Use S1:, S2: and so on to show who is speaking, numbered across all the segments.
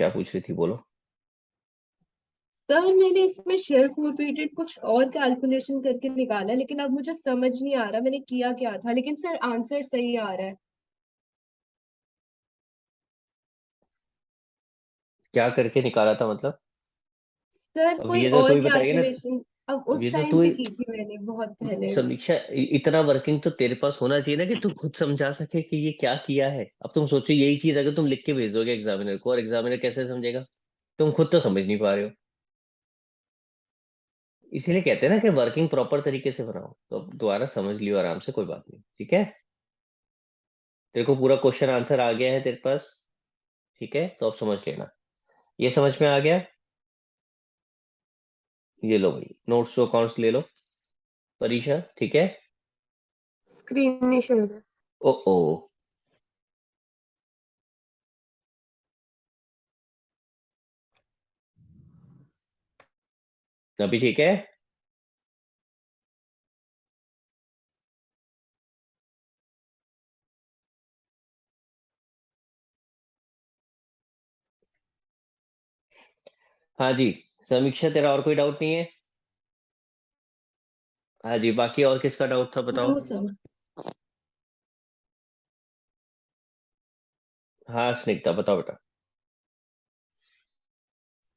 S1: क्या पूछ रही थी, बोलो।
S2: सर मैंने इसमें शेयर फॉरफिटेड कुछ और कैलकुलेशन करके निकाला, लेकिन अब मुझे समझ नहीं आ रहा मैंने किया क्या था, लेकिन सर आंसर सही आ रहा है।
S1: क्या करके निकाला था मतलब?
S2: सर
S1: अब
S2: कोई
S1: ये तो
S2: और
S1: कोई बताएगा ना।
S2: कैलकुलेशन अब
S1: अब
S2: उस
S1: ये तो
S2: टाइम
S1: तू,
S2: पे की थी मैंने बहुत पहले।
S1: समीक्षा, इतना वर्किंग तो तेरे पास होना चाहिए ना कि तू खुद समझा सके कि ये क्या किया है। अब तुम सोचो यही चीज अगर तुम लिख के भेज दोगे एग्जामिनर को, और एग्जामिनर कैसे समझेगा? तुम खुद तो समझ नहीं पा रहे हो। इसीलिए कहते हैं ना कि वर्किंग प्रॉपर तरीके से बनाओ। तो अब दोबारा समझ लियो आराम से, कोई बात नहीं, ठीक है। तेरे को पूरा क्वेश्चन आंसर आ गया है तेरे पास, ठीक है, तो अब समझ लेना। ये समझ में आ गया? ये लो भाई, नोट्स टू अकाउंट्स ले लो परीक्षा, ठीक है।
S2: स्क्रीन नहीं शो हो रहा।
S1: ओ ओ, अभी ठीक है। हाँ जी। समीक्षा, तेरा और कोई डाउट नहीं है? हाँ जी, बाकी और किसका डाउट था बताओ।
S2: No sir.
S1: हाँ स्निग्धा, बताओ बेटा।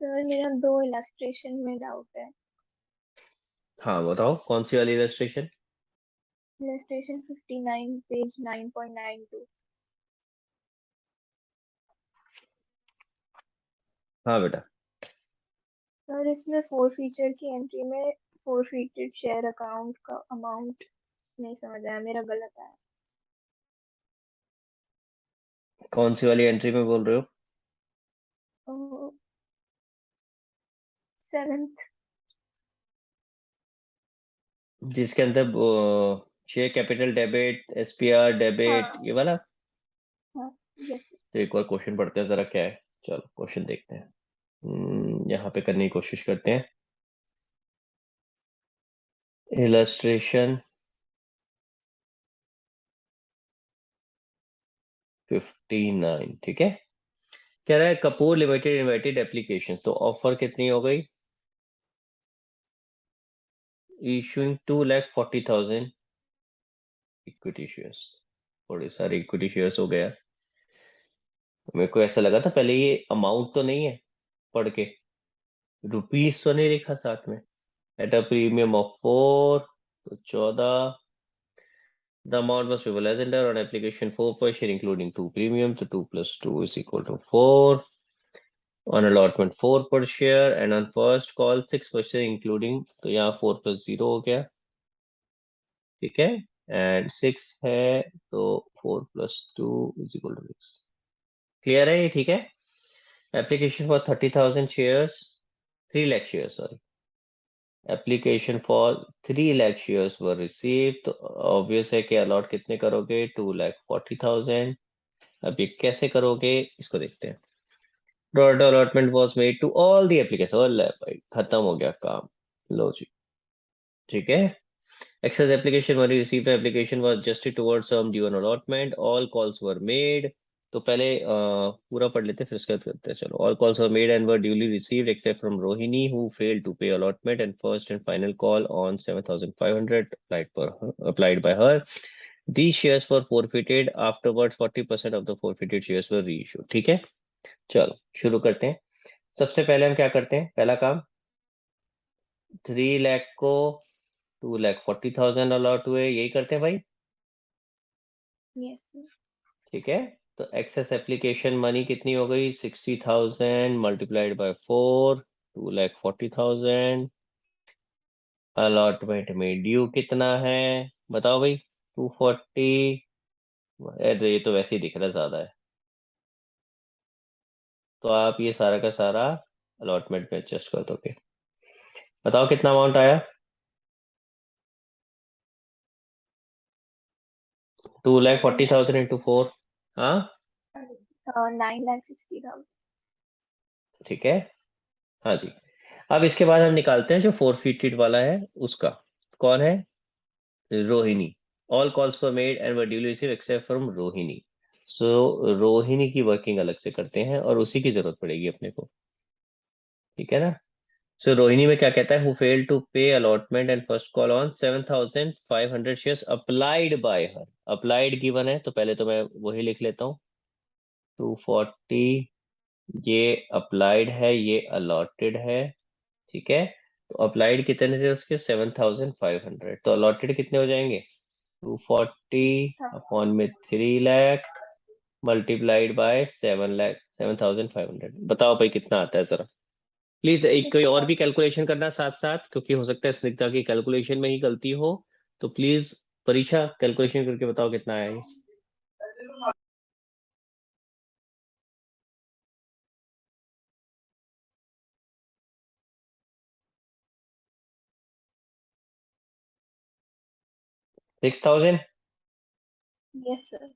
S3: सर मेरा दो इलस्ट्रेशन में डाउट है।
S1: हाँ बताओ, कौन सी वाली रजिस्ट्रेशन?
S3: Illustration 59 page 9.92।
S1: हाँ बेटा।
S3: सर इसमें फोर फीचर की एंट्री में फोर फीचर शेयर अकाउंट का अमाउंट नहीं समझ आया, मेरा गलत आया।
S1: कौन सी वाली एंट्री में बोल रहे हो?
S3: सेवेंथ।
S1: जिसके अंदर share capital debit, SPR debit,
S3: हाँ
S1: ये वाला।
S3: हाँ। यस।
S1: तो एक और क्वेश्चन पढ़ते हैं जरा, क्या है। चलो क्वेश्चन देखते हैं। यहाँ पे करने की कोशिश करते हैं। इलस्ट्रेशन 59, ठीक है। कह रहा है कपूर लिमिटेड इनवाइटेड एप्लीकेशन, तो ऑफर कितनी हो गई? Issuing 2,40,000 equity shares. थोड़े सारे इक्विटी शेयर्स हो गया। मेरे को ऐसा लगा था पहले ये अमाउंट तो नहीं है पढ़ के, रुपीस तो नहीं लिखा साथ में। एट अ प्रीमियम ऑफ 4, तो 14। The amount was payable as under on application 4 per share, including 2 premium. So 2 plus 2 is equal to 4. On allotment 4 per share, and on first call 6 per share, including, तो यहाँ 4 plus 0 हो गया, ठीक है। And 6 है, तो 4 plus 2 is equal to 6। Clear है ये, ठीक है। Application for 30,000 shares, 3 lakh shares, sorry. Application for 3 lakh shares were receive, तो ऑब्वियस है कि अलॉट कितने करोगे, 2,40,000। अब ये कैसे करोगे, इसको देखते हैं। Total allotment was made to all the application, भाई खत्म हो गया काम। लो जी, ठीक है। Excess application money received, the application was adjusted towards some due on allotment. All calls were made. तो पहले पूरा पढ़ लेते हैं, फिर उसके बाद करते हैं। चलो, all calls were made and were duly received except from Rohini, who failed to pay allotment, and first and final call on 7,500 applied by her. These shares were forfeited. Afterwards 40% of the forfeited shares were reissued, ठीक है। चलो शुरू करते हैं। सबसे पहले हम क्या करते हैं, पहला काम, 3 लाख को 2,40,000 अलॉट हुए, यही करते हैं भाई।
S3: Yes sir.
S1: ठीक है। तो एक्सेस एप्लीकेशन मनी कितनी हो गई, 60,000 मल्टीप्लाइड बाय 4, 2,40,000। अलॉटमेंट में ड्यू कितना है, बताओ भाई। 240। अरे ये तो वैसे ही दिख रहा है ज्यादा है, तो आप ये सारा का सारा अलॉटमेंट में एडजस्ट कर दोगे। बताओ कितना अमाउंट आया। 2,40,000 इंटू 4। हाँ
S3: 9,60,000।
S1: ठीक है। हाँ जी। अब इसके बाद हम निकालते हैं जो फोरफिटेड वाला है उसका। कौन है? Rohini. All calls were made and were duly receive except from Rohini. So Rohini की वर्किंग अलग से करते हैं और उसी की जरूरत पड़ेगी अपने को, ठीक है ना। सो रोहिणी में क्या कहता है, who fail to pay allotment and first call on 7,500 shares applied by her. Applied given है तो पहले तो मैं वही लिख लेता हूँ, 240 ये अप्लाइड है, ये अलॉटेड है, ठीक है। तो अप्लाइड कितने थे उसके, 7,500, तो अलॉटेड कितने हो जाएंगे, 240
S3: हाँ
S1: अपॉन में 3 लाख मल्टीप्लाइड बाय 7 लाख 7,500। बताओ भाई कितना आता है जरा। प्लीज एक कोई और
S3: 6,000
S1: भी कैलकुलेशन करना साथ साथ, क्योंकि हो सकता है स्निग्धा की कैलकुलेशन में ही गलती हो। तो प्लीज परीक्षा कैलकुलेशन करके बताओ कितना आया ये। 6,000।
S3: Yes sir.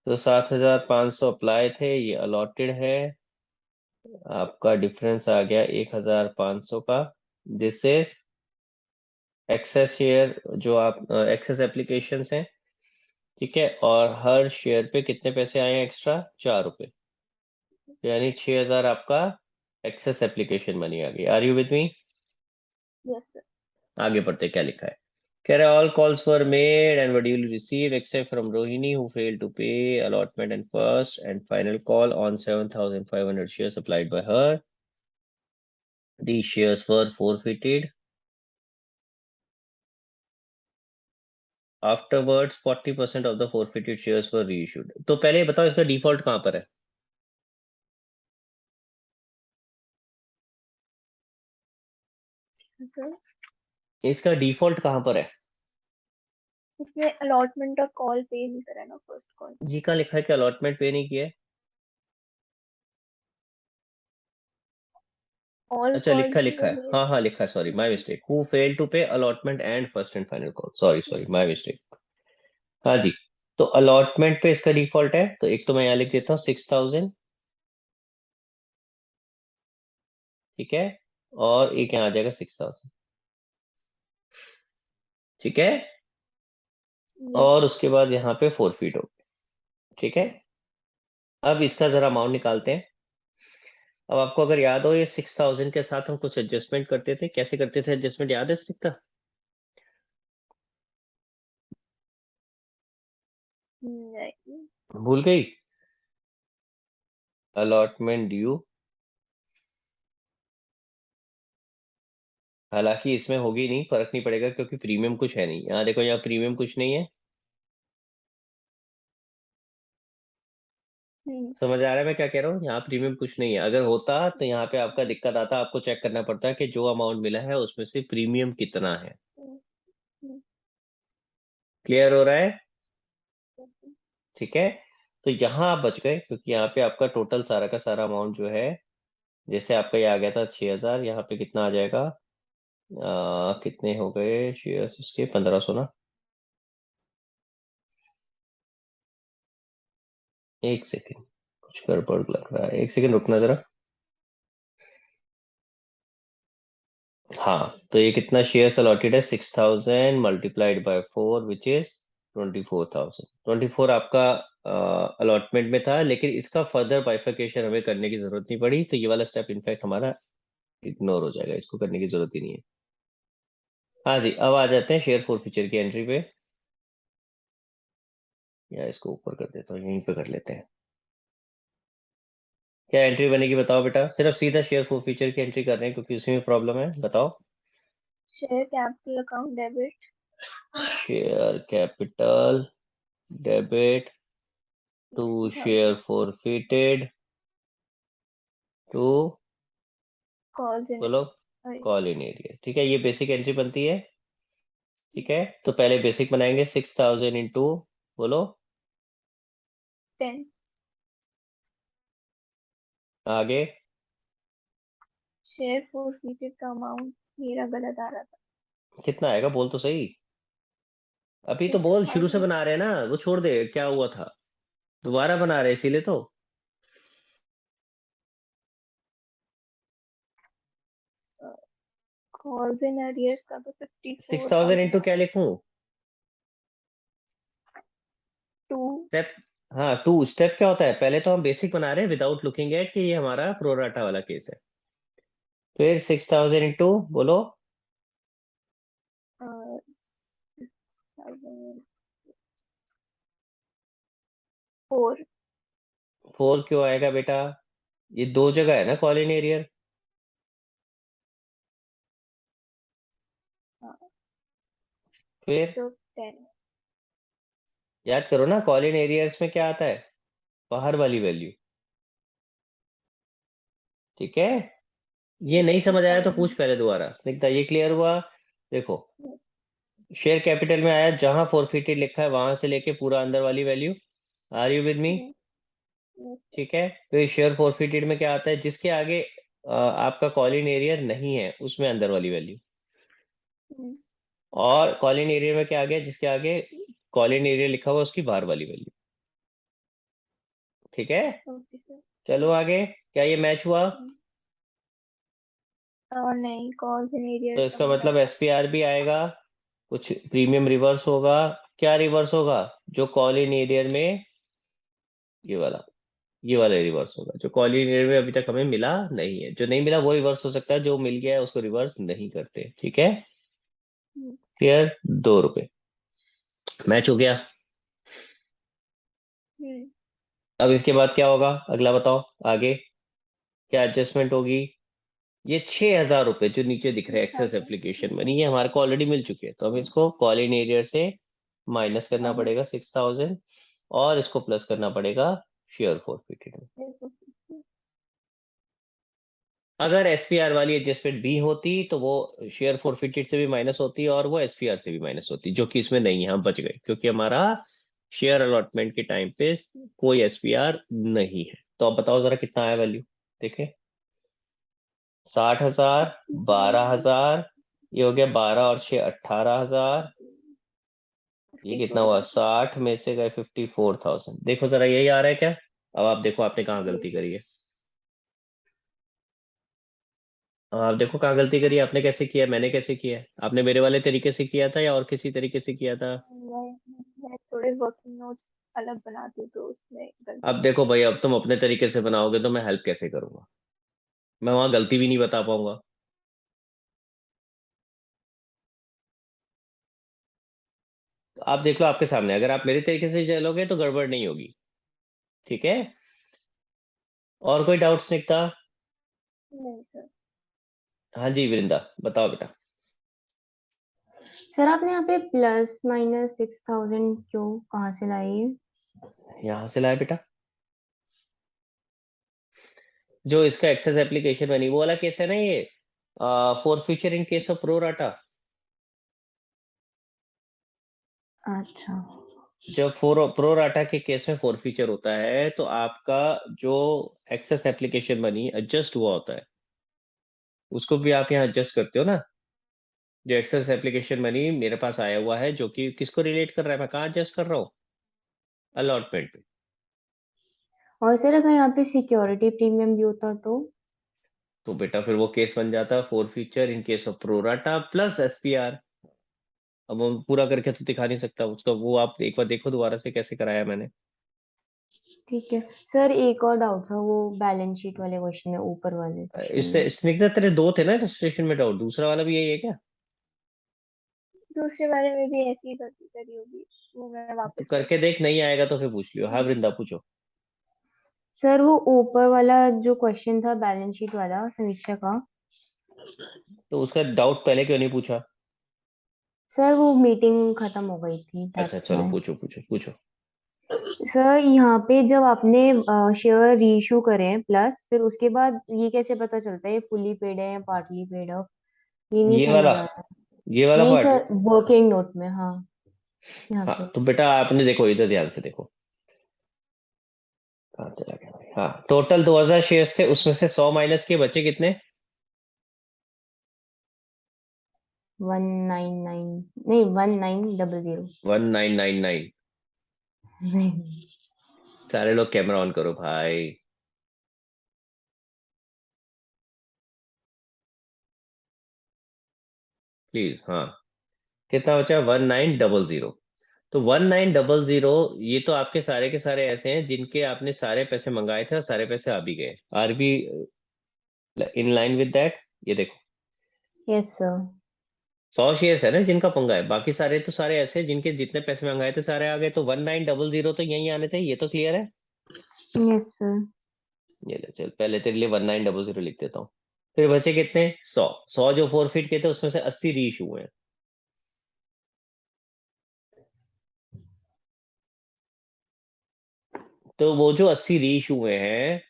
S1: तो 7,500 अप्लाई थे, ये अलॉटेड है, आपका डिफरेंस आ गया 1,500 का। दिस इज एक्सेस शेयर, जो आप एक्सेस एप्लीकेशन हैं, ठीक है। और हर शेयर पे कितने पैसे आए हैं एक्स्ट्रा, 4 रुपए, यानी 6,000 आपका एक्सेस एप्लीकेशन मनी आ गई। Are you with me.
S3: Yes sir.
S1: आगे बढ़ते क्या लिखा है, कह रहा है all calls were made and were duly received except from Rohini who failed to pay allotment and first and final call on 7,500 shares applied by her. These shares were forfeited. Afterwards 40% of the forfeited shares were reissued. तो पहले ये बताओ इसका default कहाँ पर है।
S3: Sir
S1: इसका default कहाँ पर है।
S3: इसने अलॉटमेंट और कॉल पे नहीं करा ना, फर्स्ट कॉल।
S1: जी का लिखा है कि अलॉटमेंट पे नहीं किया है।
S3: ऑल
S1: अच्छा लिखा
S3: कॉल्स ही
S1: लिखा
S3: तो
S1: है,
S3: मेड।
S1: हाँ हाँ लिखा है, sorry my mistake, who fail to pay allotment and first and final call, sorry sorry my mistake. हाँ जी। तो अलॉटमेंट पे इसका डिफॉल्ट है, तो एक तो मैं यहाँ लिख देता हूँ 6,000, ठीक है, और एक यहाँ आ जाएगा 6,000, ठीक है।
S3: यस
S1: और
S3: सर।
S1: उसके बाद यहाँ पे फोरफीट हो गया, ठीक है। अब इसका जरा अमाउंट निकालते हैं। अब आपको अगर याद हो, ये 6,000 के साथ हम कुछ एडजस्टमेंट करते थे, कैसे करते थे एडजस्टमेंट, याद है स्निग्धा।
S3: नहीं।
S1: भूल गई। अलॉटमेंट ड्यू, हालांकि इसमें होगी नहीं, फर्क नहीं पड़ेगा क्योंकि प्रीमियम कुछ है नहीं। यहाँ देखो, यहाँ प्रीमियम कुछ नहीं है, समझ आ रहा है मैं क्या कह रहा हूँ, यहाँ प्रीमियम कुछ नहीं है। अगर होता तो यहाँ पे आपका दिक्कत आता, आपको चेक करना पड़ता है कि जो अमाउंट मिला है उसमें से प्रीमियम कितना है। क्लियर हो रहा है, ठीक है। तो यहाँ आप बच गए क्योंकि यहाँ पे आपका टोटल सारा का सारा अमाउंट जो है, जैसे आपका ये आ गया था 6,000, यहाँ पे कितना आ जाएगा, कितने हो गए शेयर्स इसके, 1,500 ना। एक सेकेंड, कुछ गड़बड़ लग रहा है, एक सेकेंड रुकना जरा। हाँ, तो ये कितना शेयर्स अलॉटेड है, 6,000 मल्टीप्लाइड बाय 4 विच इज 24,000। 24 आपका अलॉटमेंट में था, लेकिन इसका फर्दर बाइफिकेशन हमें करने की जरूरत नहीं पड़ी, तो ये वाला स्टेप इनफैक्ट हमारा इग्नोर हो जाएगा, इसको करने की जरूरत ही नहीं है। हाँ जी, अब आ जाते हैं शेयर फोर फीचर की एंट्री पे, या इसको ऊपर कर देता हूँ, यहीं पे कर लेते हैं। क्या एंट्री बनेगी बताओ बेटा, सिर्फ सीधा शेयर फोर फीचर की एंट्री कर रहे हैं क्योंकि उसी में प्रॉब्लम है, बताओ।
S3: Share capital account debit
S1: share capital debit to share
S3: 60,000
S1: forfeited to,
S3: calls in.
S1: बोलो, कॉल इन एरिया, ठीक है। ये बेसिक एंट्री बनती है, ठीक है। तो पहले बेसिक बनाएंगे 6,000 इंटू, बोलो,
S3: 10।
S1: आगे
S3: शेयर फॉरफीटेड का अमाउंट मेरा गलत आ रहा था।
S1: कितना आएगा, बोल तो सही। अभी तो बोल, शुरू से
S3: 6,000।
S1: बना रहे हैं ना, वो छोड़ दे क्या हुआ था, दोबारा बना रहे हैं, इसीलिए तो।
S3: कॉल्स इन एरियर्स का तो
S1: 6,000
S3: 54,000
S1: इंटू
S3: आ
S1: क्या
S3: रहा
S1: लिखूं,
S3: 2
S1: स्टेप, हाँ 2 स्टेप क्या होता है, पहले तो हम बेसिक बना रहे हैं विदाउट लुकिंग एट कि ये हमारा प्रोराटा वाला केस है। फिर 6000 इंटू बोलो
S3: 4
S1: 4 क्यों आएगा बेटा, ये दो जगह है ना कॉलिन एरियर। फिर
S3: तो 10
S1: याद करो ना कॉलिन एरियर्स में क्या आता है, बाहर वाली वैल्यू। ठीक है, ये नहीं समझ आया तो पूछ पहले दोबारा, स्निग्धा ये क्लियर हुआ। देखो शेयर कैपिटल में आया जहां फोरफिटेड लिखा है वहां से लेके पूरा अंदर वाली value. Are you with me? ठीक है, तो शेयर फोरफिटेड में क्या आता है, जिसके आगे आपका कॉलिन एरियर नहीं है उसमें अंदर वाली वैल्यू। और कॉलिन एरियर में क्या आ गया, जिसके आगे कॉलिन एरियर लिखा हुआ उसकी बाहर वाली वैल्यू। ठीक है, चलो आगे, क्या ये मैच हुआ?
S3: और नहीं, कॉल्स इन
S1: तो
S3: एरियर्स का
S1: इसका
S3: बोला
S1: मतलब
S3: था।
S1: एसपीआर भी आएगा, कुछ प्रीमियम रिवर्स होगा। क्या रिवर्स होगा, जो कॉलिन एरियर में ये वाला, ये वाला रिवर्स होगा, जो कॉलिन एरियर में अभी तक हमें मिला नहीं है। जो नहीं मिला वो रिवर्स हो सकता है, जो मिल गया है उसको रिवर्स नहीं करते। ठीक है,
S3: हम्म,
S1: क्लियर, 2 रुपए मैच हो गया।
S3: हम्म,
S1: अब इसके बाद क्या होगा, अगला बताओ आगे क्या एडजस्टमेंट होगी। ये 6000 रुपए जो नीचे दिख रहे हैं एक्सेस
S3: 6000
S1: एप्लीकेशन मनी, ये हमारे को ऑलरेडी मिल चुके हैं, तो हमें इसको कॉलिन एरियर से माइनस करना
S3: हाँ,
S1: पड़ेगा 6000, और इसको प्लस करना पड़ेगा शेयर फॉरफिटेड में।
S3: देखो,
S1: अगर एसपीआर वाली एडजस्टमेंट भी होती तो वो शेयर फॉरफिटेड से भी माइनस होती और वो एसपीआर से भी माइनस होती, जो कि इसमें नहीं है, हम बच गए क्योंकि हमारा शेयर अलॉटमेंट के टाइम पे कोई एसपीआर नहीं है। तो अब बताओ जरा कितना आया वैल्यू, देखे 60,000,
S3: 60,000
S1: 12,000, ये हो गया 12 और 6 18,000। ये कितना हुआ,
S3: 54,000
S1: 60 में से गए 54,000। देखो जरा यही आ रहा है क्या? अब आप देखो आपने कहाँ गलती करी है। आप देखो कहाँ गलती करी है आपने, कैसे किया है, मैंने कैसे किया है, आपने मेरे वाले तरीके से किया था या और किसी तरीके से किया था?
S3: मैं थोड़े वर्किंग नोट्स अलग बनाती हूँ तो उसमें
S1: अब
S3: गलती
S1: देखो भाई, अब तुम अपने तरीके से बनाओगे तो मैं हेल्प कैसे करूंगा, मैं वहां गलती भी नहीं बता पाऊंगा। तो आप देख लो आपके सामने, अगर आप मेरे तरीके से चलोगे तो गड़बड़ नहीं होगी। ठीक है, और कोई डाउट्स निकता?
S3: नहीं सर।
S1: हाँ जी वृंदा, बताओ बेटा।
S4: सर आपने यहाँ पे प्लस माइनस 6000 क्यों, कहाँ से लाई?
S1: यहाँ से लाया बेटा, जो इसका एक्सेस एप्लीकेशन बनी वो वाला केस है ना ये, for future in case of pro rata.
S4: अच्छा।
S1: जब प्रो राटा के केस में फॉर फीचर होता है तो आपका जो एक्सेस एप्लीकेशन मनी एडजस्ट हुआ होता है उसको भी आप यहाँ एडजस्ट करते हो ना। जो एक्सेस एप्लीकेशन मनी मेरे पास आया हुआ है जो कि किसको रिलेट कर रहा है, मैं कहाँ एडजस्ट कर रहा हूँ, अलॉटमेंट पे।
S4: और सर अगर यहाँ पे सिक्योरिटी प्रीमियम भी होता तो?
S1: तो बेटा फिर वो केस बन जाता for feature in case of pro rata plus SPR. अब वो पूरा करके तो दिखा नहीं सकता उसका, वो आप एक बार देखो दोबारा से कैसे कराया मैंने।
S4: ठीक है सर, एक और डाउट था वो बैलेंस शीट वाले क्वेश्चन में, ऊपर वाले क्वेश्चन
S1: इससे
S4: में।
S1: स्निग्धा तेरे दो थे ना रजिस्ट्रेशन में डाउट, दूसरा वाला भी यही है क्या?
S3: दूसरे बारे में भी ऐसी ही गलती करी होगी, वो मैं
S1: तो
S3: वापस
S1: करके
S3: करती
S1: देख, नहीं आएगा तो फिर पूछ लियो। हाँ
S3: हूँ।
S1: वृंदा पूछो।
S4: सर वो ऊपर वाला जो क्वेश्चन था बैलेंस शीट वाला समीक्षा का,
S1: तो उसका डाउट पहले क्यों नहीं पूछा?
S4: सर वो मीटिंग खत्म हो गई थी,
S1: अच्छा
S4: दैट्स
S1: चलो
S4: व्हाई।
S1: पूछो पूछो पूछो।
S4: सर यहाँ पे जब आपने शेयर रीइशू करे प्लस, फिर उसके बाद ये कैसे पता चलता है ये फुली पेड है या पार्टली पेड है? ये नहीं
S1: ये वाला,
S4: समझ आया।
S1: ये वाला
S4: नहीं
S1: पार्ट।
S4: सर, वर्किंग नोट में, हाँ, यहाँ
S1: हाँ
S4: पे।
S1: तो बेटा आपने देखो इधर ध्यान से देखो, कहाँ चला गया भाई, हाँ टोटल 2000 शेयर्स थे, उसमें से 100 माइनस के बचे कितने?
S4: 199, नहीं 1900।
S1: 1999।
S4: नहीं।
S1: सारे लोग कैमरा ऑन करो भाई, प्लीज। हाँ कितना बचा, 1900। तो 1900 ये तो आपके सारे के सारे ऐसे हैं जिनके आपने सारे पैसे मंगाए थे और सारे पैसे आ भी गए। R be in line with that? ये देखो,
S4: यस सर।
S1: 100 शेयर्स है ना जिनका पंगा है, बाकी सारे तो सारे ऐसे हैं जिनके जितने पैसे मंगाए थे सारे आ गए। तो 1900 तो यही आने थे, ये तो क्लियर है।
S4: Yes sir.
S1: ये ले चल, पहले तेरे लिए 1900 लिख देता हूँ। फिर बचे कितने? 100 जो 4 फीट के थे उसमें से 80 री इशू हुए हैं। तो वो जो 80 री इशू हुए हैं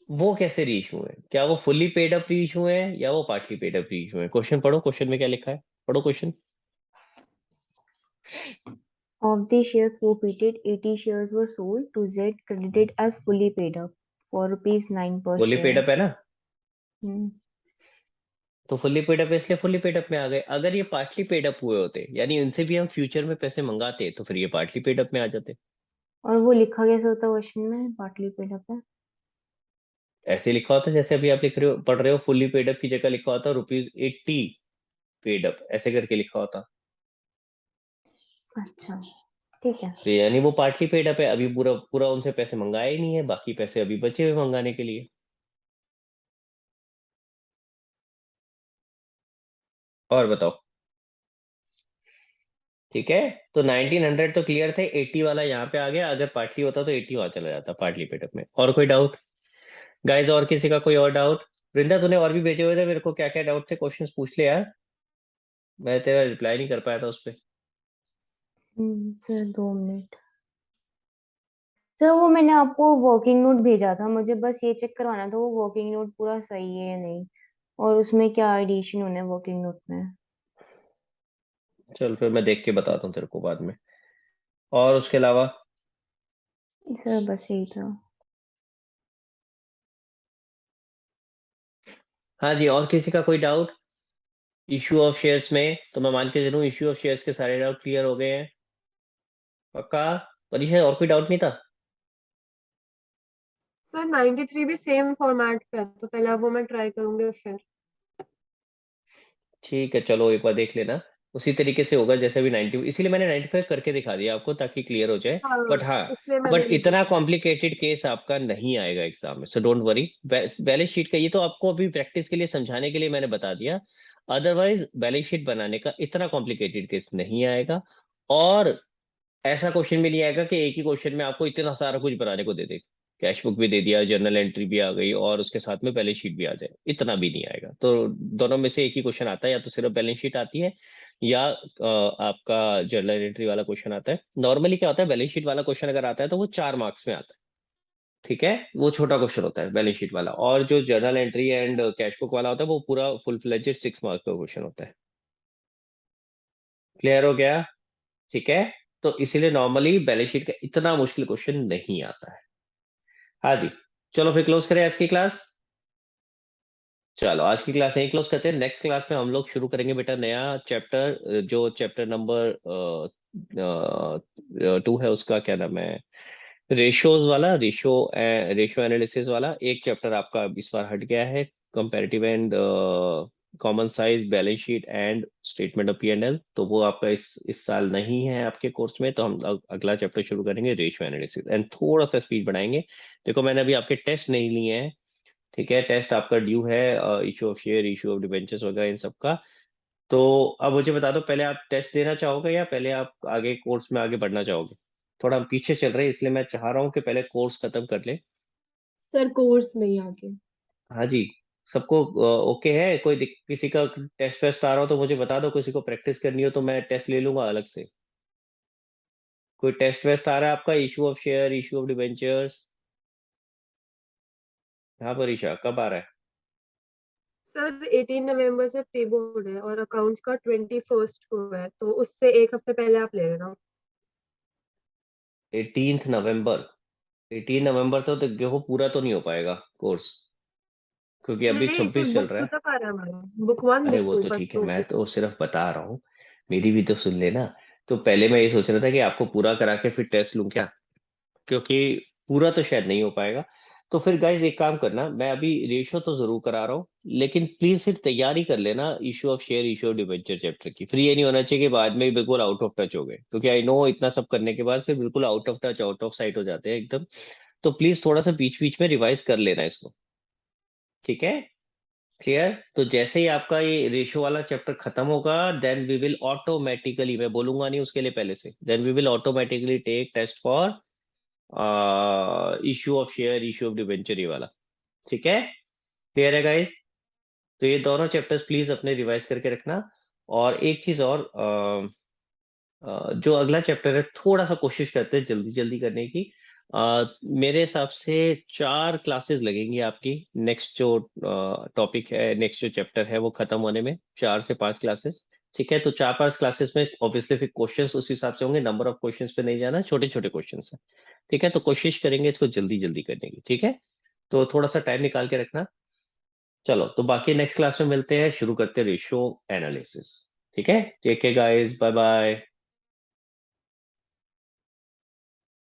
S1: वो कैसे री इशू हैं? क्या वो फुल्ली पेड अप री इशू हैं या वो पार्टली पेड अप री इशू हैं? क्वेश्चन पढ़ो, क्वेश्चन में क्या लिखा है, पढ़ो question.
S4: Of the shares forfeited, 80 shares were sold to Z credited as fully paid up for rupees 9 per
S1: fully paid
S4: share.
S1: Up है ना,
S4: हम्म।
S1: तो फुल्ली पेड अप इसलिए फुल्ली पेड अप में आ गए। अगर ये पार्टली पेड अप हुए होते, यानी इनसे भी हम फ्यूचर में पैसे मंगाते, तो फिर ये पार्टली पेड अप में आ जाते।
S4: और वो लिखा कैसे होता क्वेश्चन में पार्टली पेड अप है?
S1: ऐसे लिखा होता जैसे अभी आप लिख रहे हो, पढ़ रहे हो, फुल्ली पेड अप की जगह लिखा होता ₹80 पेड अप, ऐसे करके लिखा होता।
S4: अच्छा ठीक है।
S1: तो यानी वो पार्टली पेड अप है, अभी पूरा पूरा उनसे पैसे मंगाए ही नहीं है, बाकी पैसे अभी बचे हुए मंगाने के लिए। और बताओ, ठीक है। तो 1900 तो क्लियर थे, 80 वाला यहाँ पे आ गया। अगर पार्टली होता तो 80 वहां चला जाता, पार्टली पेड अप में। और कोई डाउट गाइस? और किसी का कोई और डाउट? वृंदा तूने और भी भेजे हुए थे मेरे को, क्या क्या डाउट थे, क्वेश्चंस पूछ ले यार, मैं तेरा रिप्लाई नहीं कर पाया था उस पे।
S4: Sir 2 minute. सर वो मैंने आपको वर्किंग नोट भेजा था, मुझे बस ये चेक करवाना था वो वर्किंग नोट पूरा सही है या नहीं, और उसमें क्या एडिशन होना है वर्किंग नोट में।
S1: चल फिर मैं देख के बताता हूँ तेरे को बाद में। और उसके अलावा
S4: सर बस यही था।
S1: हाँ जी, और किसी का कोई डाउट इश्यू ऑफ शेयर्स में? तो मैं मान के चलूं इश्यू ऑफ शेयर्स के सारे डाउट क्लियर हो गए हैं, पक्का? परीक्षा और कोई डाउट नहीं था?
S2: सर 93 भी सेम फॉर्मेट पे है, तो पहले वो मैं ट्राई करूंगी फिर।
S1: ठीक है, चलो एक बार देख लेना, उसी तरीके से होगा जैसे अभी 90, इसीलिए मैंने 95 करके दिखा दिया आपको ताकि क्लियर हो जाए।
S2: हाँ,
S1: बट हाँ,
S2: इसलिए मैंने
S1: बट
S2: नहीं
S1: इतना
S2: पूछा।
S1: कॉम्प्लिकेटेड केस आपका नहीं आएगा एग्जाम में, so don't worry. Balance sheet का ये तो आपको अभी प्रैक्टिस के लिए समझाने के लिए मैंने बता दिया, अदरवाइज बैलेंस शीट बनाने का इतना कॉम्प्लिकेटेड केस नहीं आएगा। और ऐसा क्वेश्चन भी नहीं आएगा कि एक ही क्वेश्चन में आपको इतना सारा कुछ बनाने को दे दे, कैश बुक भी दे दिया, जर्नल एंट्री भी आ गई और उसके साथ में बैलेंस शीट भी आ जाए, इतना भी नहीं आएगा। तो दोनों में से एक ही क्वेश्चन आता है, या तो सिर्फ बैलेंस शीट आती है या आपका जर्नल एंट्री वाला क्वेश्चन आता है। नॉर्मली क्या होता है, बैलेंस शीट वाला क्वेश्चन अगर आता है तो वो 4 मार्क्स में आता है, ठीक है, वो छोटा क्वेश्चन होता है बैलेंस शीट वाला। और जो journal entry and cash book वाला होता है वो पूरा फुल फ्लेजेड 6 मार्क्स का क्वेश्चन होता है। क्लियर हो गया? ठीक है। तो इसीलिए नॉर्मली बैलेंस शीट का इतना मुश्किल क्वेश्चन नहीं आता है। हाँ जी, चलो फिर क्लोज करें आज की क्लास। चलो आज की क्लास यहीं क्लोज करते हैं। नेक्स्ट क्लास में हम लोग शुरू करेंगे बेटा नया चैप्टर, जो चैप्टर नंबर 2 है, उसका क्या नाम है, रेशियोज वाला, रेशियो एनालिसिस वाला। एक चैप्टर आपका इस बार हट गया है, comparative and common size balance sheet and statement of P&L, तो वो आपका इस साल नहीं है आपके कोर्स में। तो हम अगला चैप्टर शुरू करेंगे रेशियो एनालिसिस, एंड थोड़ा सा स्पीड बढ़ाएंगे। देखो मैंने अभी आपके टेस्ट नहीं लिए हैं, ठीक है, टेस्ट आपका ड्यू है, issue of share, issue of debentures वगैरह इन सब का। तो अब मुझे बता दो, पहले आप टेस्ट देना चाहोगे या पहले आप आगे कोर्स में आगे बढ़ना चाहोगे? थोड़ा हम पीछे चल रहे हैं, इसलिए मैं चाह रहा हूँ कि पहले कोर्स खत्म कर ले।
S2: सर कोर्स में ही आके।
S1: हाँ जी, सबको ओके है? किसी का टेस्ट वेस्ट आ रहा हो तो मुझे बता दो, किसी को प्रैक्टिस करनी हो तो मैं टेस्ट ले लूंगा अलग से। कोई टेस्ट वेस्ट आ रहा है आपका, issue of share, issue of debentures? हाँ परीक्षा कब आ रहा है?
S2: सर 18 नवंबर से प्री बोर्ड है और अकाउंट्स का 21 को है, तो उससे एक हफ्ते पहले आप ले लेना।
S1: 18 नवंबर? 18 नवंबर तो देखो पूरा तो नहीं हो पाएगा कोर्स, क्योंकि अभी
S2: नहीं सर,
S1: 26 चल
S2: बुक
S1: रहा
S2: 2
S1: है।
S2: तक आ रहा है हमारा, बुक 1
S1: अरे
S2: बुक
S1: वो
S2: 2
S1: तो
S2: बस
S1: ठीक है,
S2: 2
S1: मैं
S2: बुक।
S1: तो सिर्फ बता रहा हूँ, मेरी भी तो सुन लेना। तो पहले मैं ये सोच रहा था कि आपको पूरा करा के फिर टेस्ट लूं क्या, क्योंकि पूरा तो शायद नहीं हो पाएगा। तो फिर गाइज एक काम करना, मैं अभी रेशियो तो जरूर करा रहा हूँ, लेकिन प्लीज फिर तैयारी कर लेना issue of share, issue of debenture chapter की। फिर ये नहीं होना चाहिए कि बाद में बिल्कुल आउट ऑफ टच हो गए, क्योंकि आई नो इतना सब करने के बाद फिर बिल्कुल out of touch, out of site हो जाते हैं एकदम। तो प्लीज थोड़ा सा बीच बीच में रिवाइज कर लेना इसको, ठीक है? क्लियर? तो जैसे ही आपका ये रेशियो वाला चैप्टर खत्म होगा, देन वी विल ऑटोमेटिकली, मैं बोलूंगा नहीं उसके लिए पहले से, then we will automatically take test for issue of share, issue of debenture, ये वाला। ठीक है? क्लियर है गाइस? तो ये दोनों चैप्टर्स प्लीज अपने रिवाइज करके रखना। और एक चीज और, जो अगला चैप्टर है थोड़ा सा कोशिश करते हैं जल्दी जल्दी करने की। मेरे हिसाब से 4 क्लासेस लगेंगी आपकी, नेक्स्ट जो टॉपिक है, नेक्स्ट जो चैप्टर है वो खत्म होने में, 4 से 5 क्लासेस। ठीक है? तो 4-5 क्लासेस में ऑब्वियसली फिर क्वेश्चंस उस हिसाब से होंगे, नंबर ऑफ क्वेश्चंस पे नहीं जाना, छोटे छोटे क्वेश्चंस है। ठीक है? तो कोशिश करेंगे इसको जल्दी जल्दी करने की। ठीक है? तो थोड़ा सा टाइम निकाल के रखना। चलो, तो बाकी नेक्स्ट क्लास में मिलते हैं, शुरू करते हैं रेशियो एनालिसिस। ठीक है? Take care guys, bye bye.